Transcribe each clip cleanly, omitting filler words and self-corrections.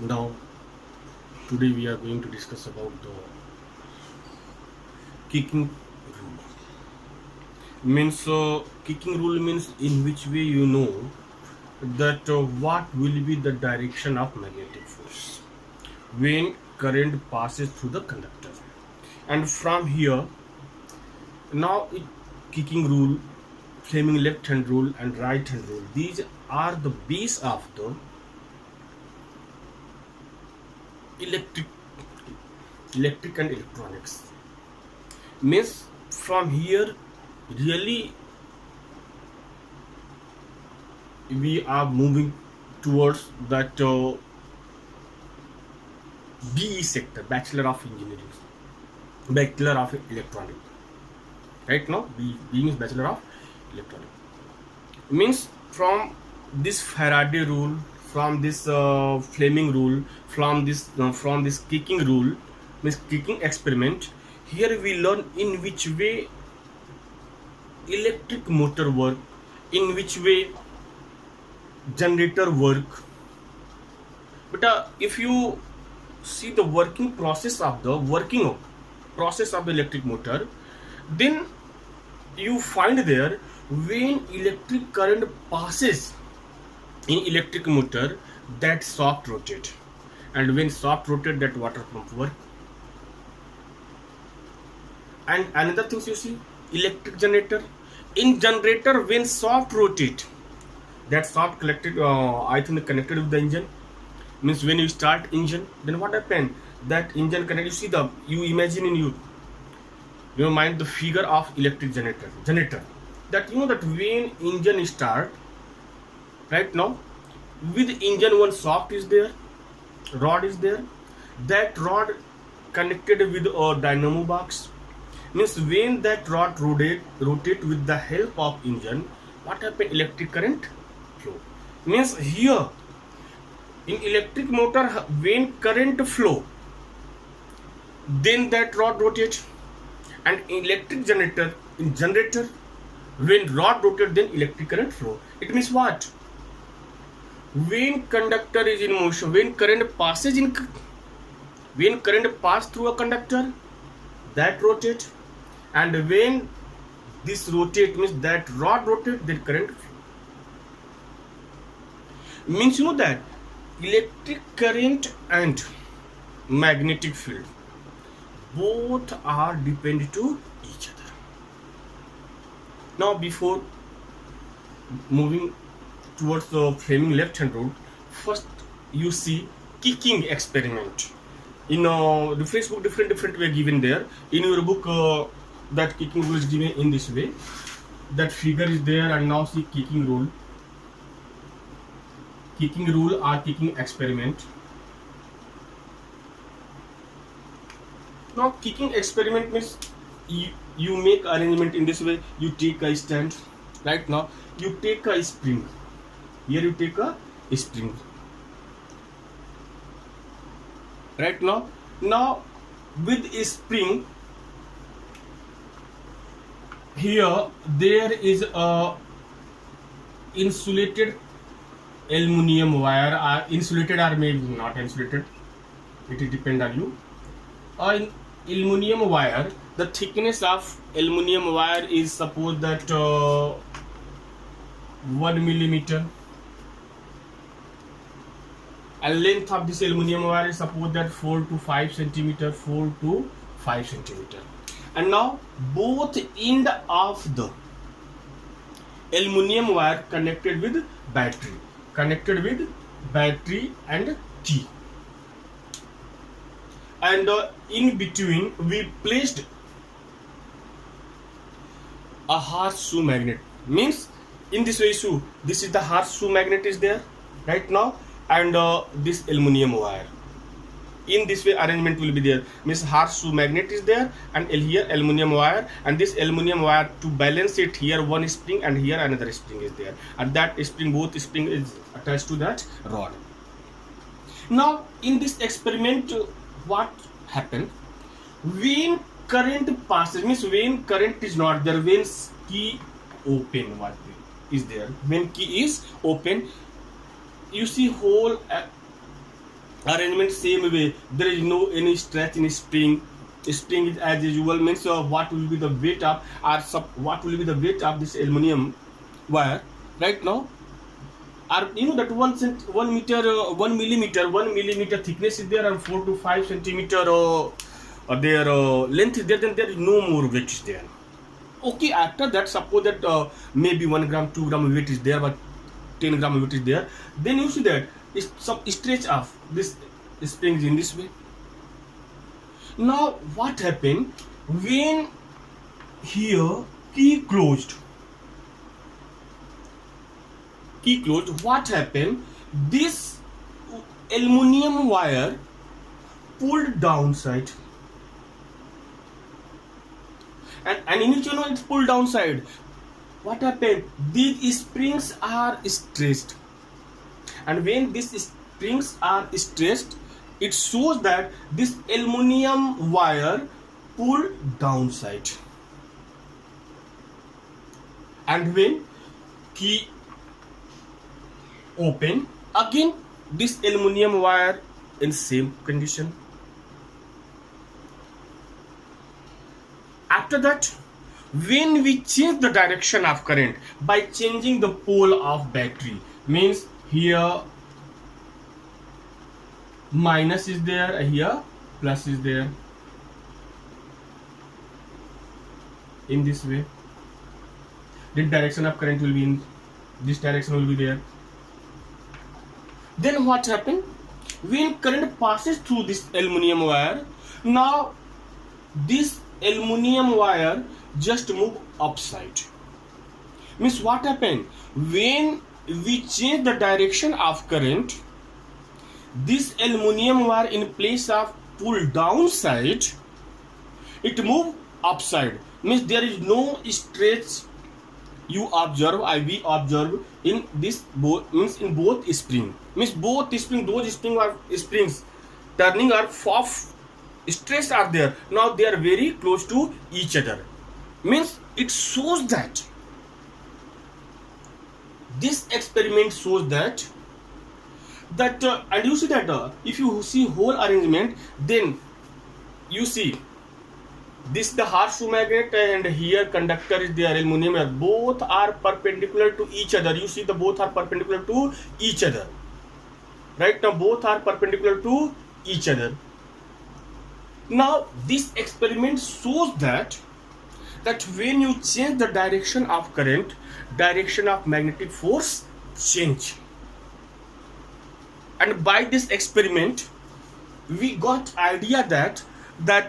Now, today we are going to discuss about the kicking rule. Means kicking rule means in which way you know that what will be the direction of magnetic force when current passes through the conductor. And from here, now kicking rule, Fleming left hand rule, and right hand rule. These are the base of the electric, electric and electronics. Means from here really we are moving towards that BE sector, Bachelor of Engineering, Bachelor of Electronics. Right now, BE means Bachelor of Electronics. Means from this Faraday rule, from this Fleming rule, from this kicking rule, means kicking experiment. Here we learn in which way electric motor work, in which way generator work. But if you see the working process of the electric motor, then you find there when electric current passes in electric motor, that soft rotate, and when soft rotate, that water pump work. And another things you see, electric generator, in generator when soft rotate, that soft collected I think connected with the engine. Means when you start engine, then what happened, that engine connect, you see the, you imagine in your mind the figure of electric generator, that you know that when engine start, right now with engine one soft is there, rod is there, that rod connected with a dynamo box. Means when that rod rotate with the help of engine, what happen, electric current flow. Means here in electric motor, when current flow, then that rod rotate. And electric generator, in generator, when rod rotate, then electric current flow. It means what, when conductor is in motion, when current pass through a conductor, that rotate, and when this rotate, means that rod rotate, then current flow. Means you know that electric current and magnetic field both are dependent to each other. Now before moving towards the Fleming left hand rule, first you see kicking experiment. In the Facebook, different way given there. In your book, that kicking rule is given in this way. That figure is there, and now see kicking rule or kicking experiment. Now kicking experiment means you make arrangement in this way. You take a stand, right now you take a spring, here you take a spring, right now with a spring, here there is a insulated aluminum wire, insulated or maybe not insulated, it will depend on you. An aluminum wire, the thickness of aluminum wire is suppose that 1 millimeter, and length of this aluminum wire is suppose that 4 to 5 centimeter, and now both end of the aluminum wire connected with battery and key, and in between we placed a horseshoe magnet. Means in this way, so this is the horseshoe magnet is there right now, and this aluminum wire, in this way arrangement will be there. Means horseshoe magnet is there, and here aluminum wire, and this aluminum wire, to balance it, here one spring and here another spring is there, and that spring, both spring is attached to that rod. Now in this experiment, what happened, when current passes, means when current is not there, when key open, what is there, when key is open, you see whole arrangement same way. There is no any stretch in spring. Spring is as usual, means what will be the weight of, or what will be the weight of this aluminum wire right now, or you know that 1 meter 1 millimeter thickness is there, and 4 to 5 centimeter their length is there, then there is no more weight is there. Okay, after that, suppose that maybe 1 gram 2 gram weight is there, but 10 gram weight is there, then you see that it's some stretch of this springs in this way. Now what happened when here key closed, what happened, this aluminum wire pulled downside, and in which it's pulled downside, what happened, these springs are stressed, and when these springs are stressed, it shows that this aluminum wire pulled downside, and when key open, again this aluminum wire in same condition. After that, when we change the direction of current by changing the pole of battery, means here minus is there, here plus is there, in this way, the direction of current will be in this direction, will be there. Then what happened, when current passes through this aluminum wire, now this aluminum wire just move upside. Means what happened, when we change the direction of current, this aluminum wire in place of pull downside, it move upside. Means there is no stretch you observe, we observe in this both, means in both spring, means both spring, those springs turning are of stress are there, now they are very close to each other, means it shows that this experiment shows that and you see that if you see whole arrangement, then you see this the horseshoe magnet, and here conductor is there, aluminum, both are perpendicular to each other. You see the both are perpendicular to each other, right? Now both are perpendicular to each other. Now this experiment shows that when you change the direction of current, direction of magnetic force change. And by this experiment we got idea that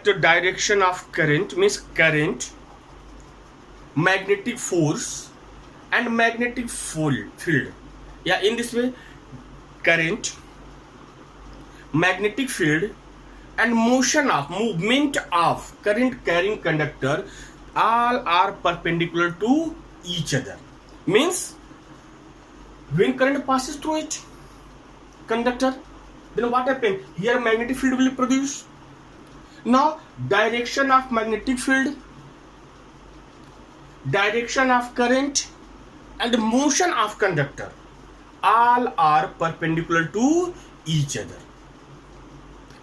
the direction of current means current, magnetic force and magnetic field. Yeah, in this way, current, magnetic field and movement of current carrying conductor all are perpendicular to each other. Means when current passes through it conductor, then what happens, here magnetic field will produce. Now direction of magnetic field, direction of current and motion of conductor all are perpendicular to each other.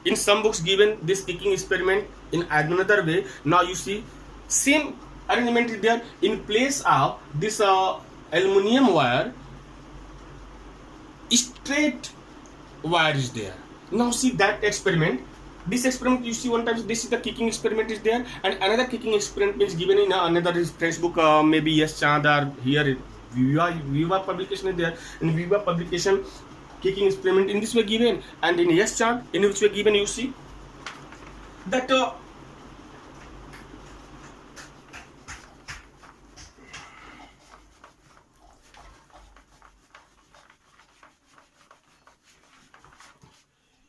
In some books given this kicking experiment in another way. Now you see same arrangement is there, in place of this aluminum wire, straight wire is there. Now see that experiment, this experiment you see one time, this is the kicking experiment is there, and another kicking experiment is given in another French book, maybe Yes Chand, or here Viva publication is there. In Viva publication, kicking experiment in this way given, and in Yes Chand in which way given, you see that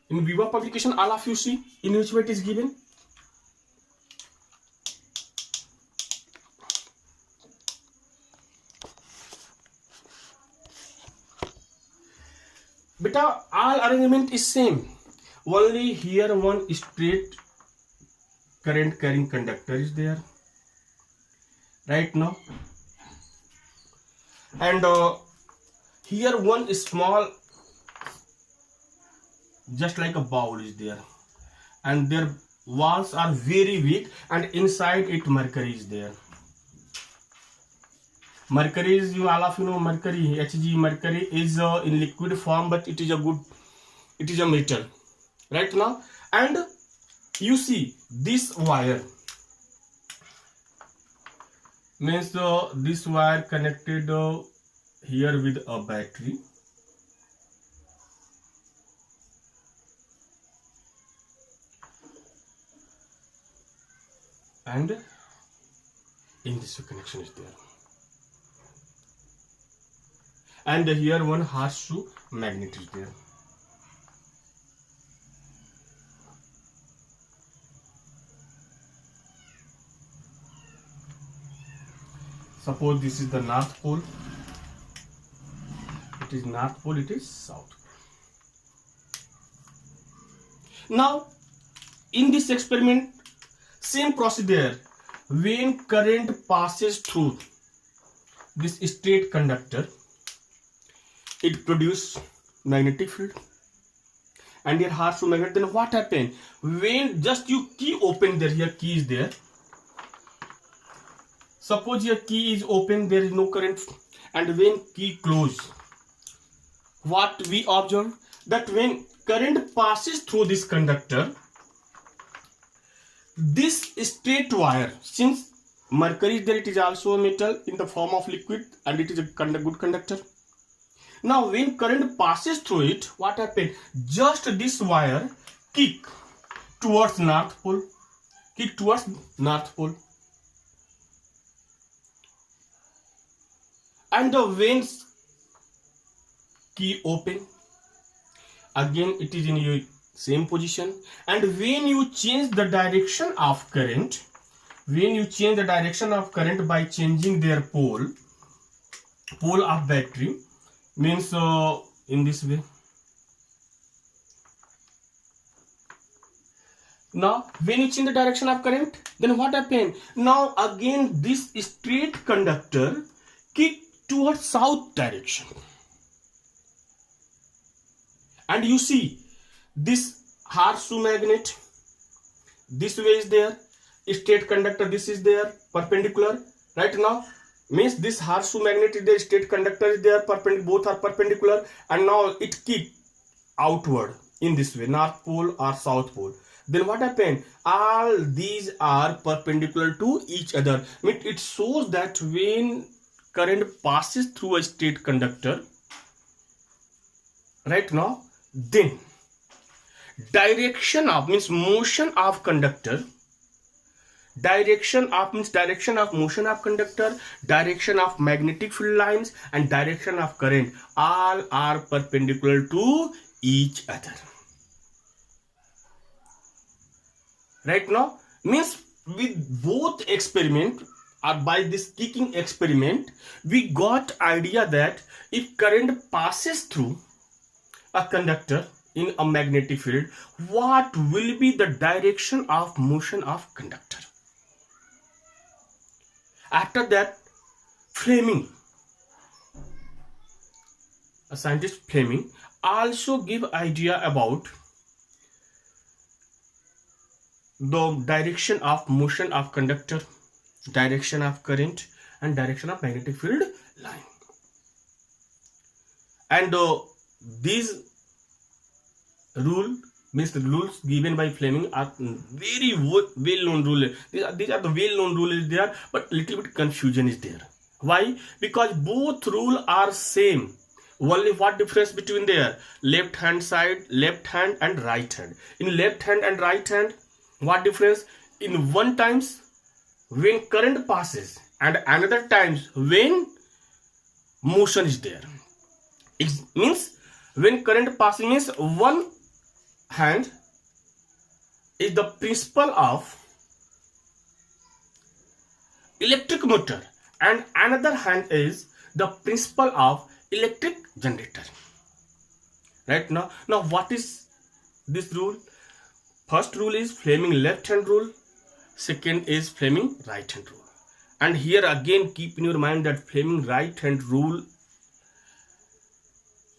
in Viva publication, all of you see in which way it is given. Beta, all arrangement is same. Only here one straight current carrying conductor is there right now, and here one small just like a bowl is there, and their walls are very weak, and inside it mercury is there. Mercury is, you all of you know mercury, Hg. Mercury is in liquid form, but it is a metal right now. And you see this wire means this wire connected here with a battery, and in this connection is there, and here one horseshoe magnet is there. Suppose this is the north pole, it is north pole, it is south pole. Now in this experiment, same procedure. When current passes through this straight conductor, it produces magnetic field, and here horseshoe magnet. Then what happen when just you key open there, here key is there, suppose your key is open, there is no current, and when key close, what we observe, that when current passes through this conductor, this straight wire, since mercury is there, it is also a metal in the form of liquid, and it is a good conductor. Now when current passes through it, what happens, just this wire kick towards north pole, and the when key open, again it is in your same position, and when you change the direction of current, by changing their pole of battery, means in this way. Now when you change the direction of current, then what happens, now again this straight conductor kick towards south direction, and you see this horseshoe magnet this way is there, straight conductor this is there, perpendicular right now, means this horseshoe magnet is there, straight conductor is there, both are perpendicular, and now it kick outward in this way, north pole or south pole. Then what happened, all these are perpendicular to each other, means it shows that when current passes through a straight conductor right now, then direction of means motion of conductor, direction of motion of conductor, direction of magnetic field lines, and direction of current, all are perpendicular to each other right now. Means with both experiment, or by this kicking experiment, we got idea that if current passes through a conductor in a magnetic field, what will be the direction of motion of conductor. After that, Fleming, a scientist Fleming, also give idea about the direction of motion of conductor, direction of current, and direction of magnetic field line. And these rule means the rules given by Fleming are very well known rules. These are the well known rules there, but little bit confusion is there. Why? Because both rules are same. Only what difference between there? Left hand side, left hand and right hand. In left hand and right hand, what difference? In one times when current passes, and another times when motion is there. It means when current passing means one hand is the principle of electric motor, and another hand is the principle of electric generator. Right now what is this rule? First rule is Fleming left hand rule, second is Fleming right hand rule. And here again keep in your mind that Fleming right hand rule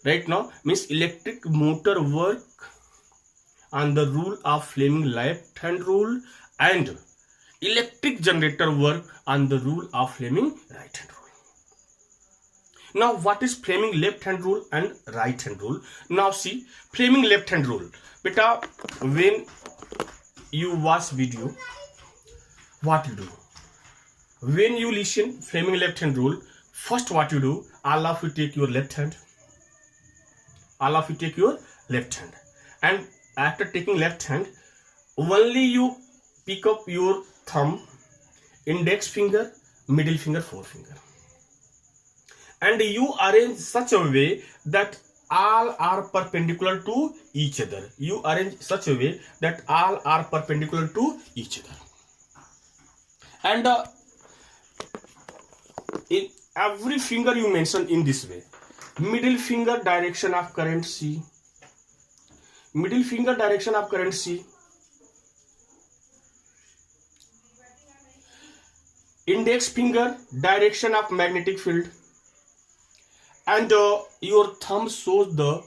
right now means electric motor work on the rule of flaming left hand rule, and electric generator work on the rule of flaming right hand rule. Now what is flaming left hand rule and right hand rule? Now see, flaming left hand rule. Beta, when you watch video, what you do? When you listen flaming left hand rule, first what you do, all of you take your left hand. All of you take your left hand. And after taking left hand, only you pick up your thumb, index finger, middle finger, forefinger. And you arrange such a way that all are perpendicular to each other. You arrange such a way that all are perpendicular to each other. And in every finger you mention in this way. Middle finger direction of current C. Middle finger direction of current C. Index finger direction of magnetic field. And your thumb shows the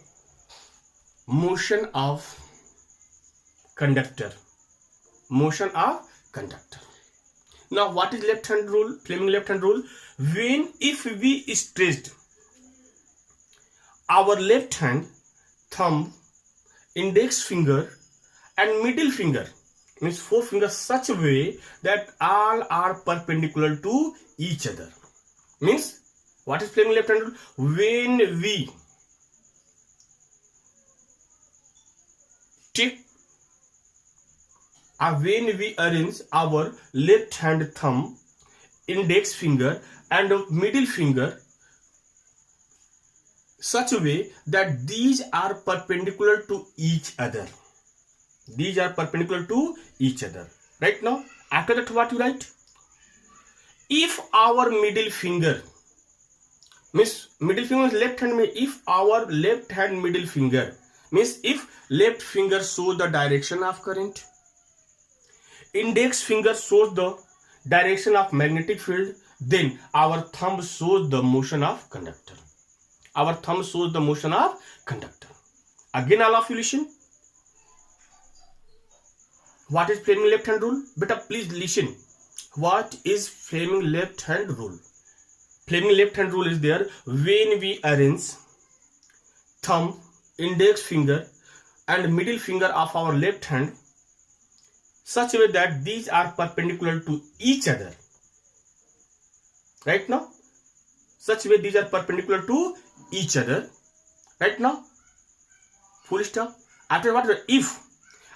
motion of conductor. Motion of conductor. Now what is left hand rule? Flaming left hand rule. When if we stretched our left hand, thumb, index finger and middle finger, means forefinger, such a way that all are perpendicular to each other. Means what is flaming left hand rule? When we take when we arrange our left hand thumb, index finger and middle finger such a way that these are perpendicular to each other. These are perpendicular to each other. Right now, after that what you write? If our middle finger, means middle finger is left hand, if our left hand middle finger, means if left finger shows the direction of current, index finger shows the direction of magnetic field, then our thumb shows the motion of conductor. Our thumb shows the motion of conductor. Again all of you listen. What is flaming left hand rule? Beta, please listen. What is flaming left hand rule? Flaming left hand rule is there when we arrange thumb, index finger and middle finger of our left hand such a way that these are perpendicular to each other. Right now, such a way these are perpendicular to each other. Right now, full stop. After what? If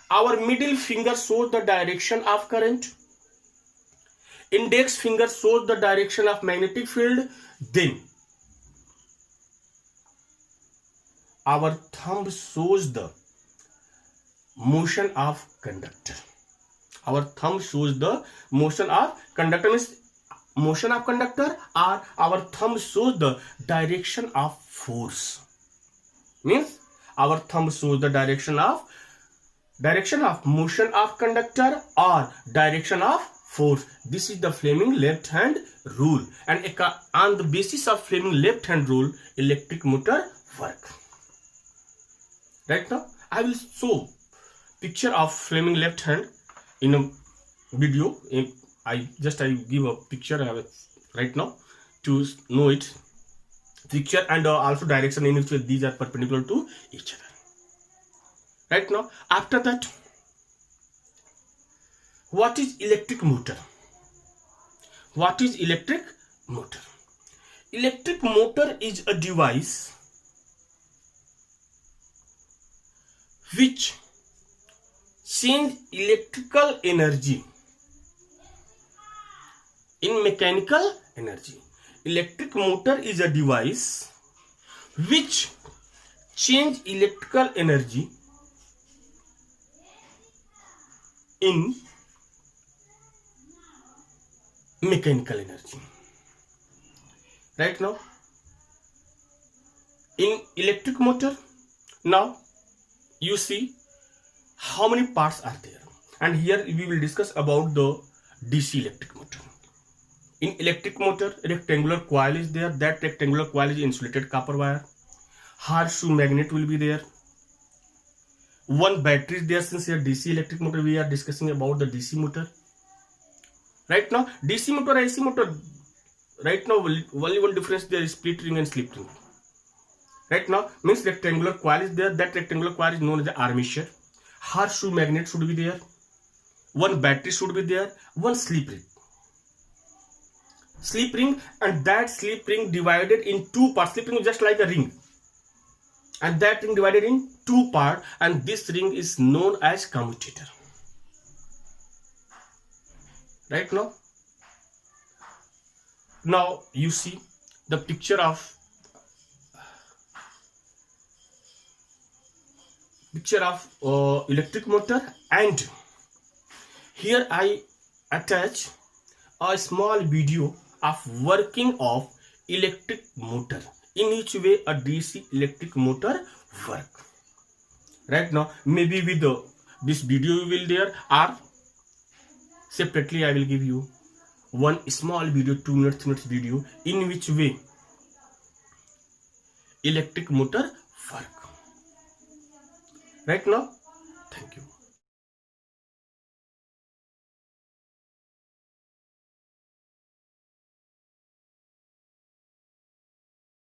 our middle finger shows the direction of current, index finger shows the direction of magnetic field, then our thumb shows the motion of conductor. Our thumb shows the motion of conductor, means motion of conductor, or our thumb shows the direction of force. Means our thumb shows the direction of motion of conductor or direction of force. This is the flaming left hand rule, and on the basis of flaming left hand rule, electric motor work. Right now, I will show picture of flaming left hand in a video. I give a picture right now to know it. Picture and also direction in which these are perpendicular to each other. Right now, after that, what is electric motor? What is electric motor? Electric motor is a device which change electrical energy in mechanical energy. Electric motor is a device which change electrical energy in mechanical energy. Right now, in electric motor, now you see how many parts are there, and here we will discuss about the DC electric motor. In electric motor, rectangular coil is there. That rectangular coil is insulated copper wire. Horseshoe magnet will be there. one battery is there. Since here DC electric motor, we are discussing about the DC motor. Right now, DC motor, AC motor, right now only one difference there is split ring and slip ring. Right now means rectangular coil is there. That rectangular coil is known as the armature. Horseshoe magnet should be there. One battery should be there. One slip ring. Slip ring, and that slip ring divided in two parts. Slip ring is just like a ring, and that ring divided in two parts, and this ring is known as commutator. Right now you see the picture of electric motor, and here I attach a small video of working of electric motor, in which way a DC electric motor work. Right now, maybe with this video will there, or separately I will give you one small video, 2 minutes, 3 minutes video, in which way electric motor work. Right now, thank you.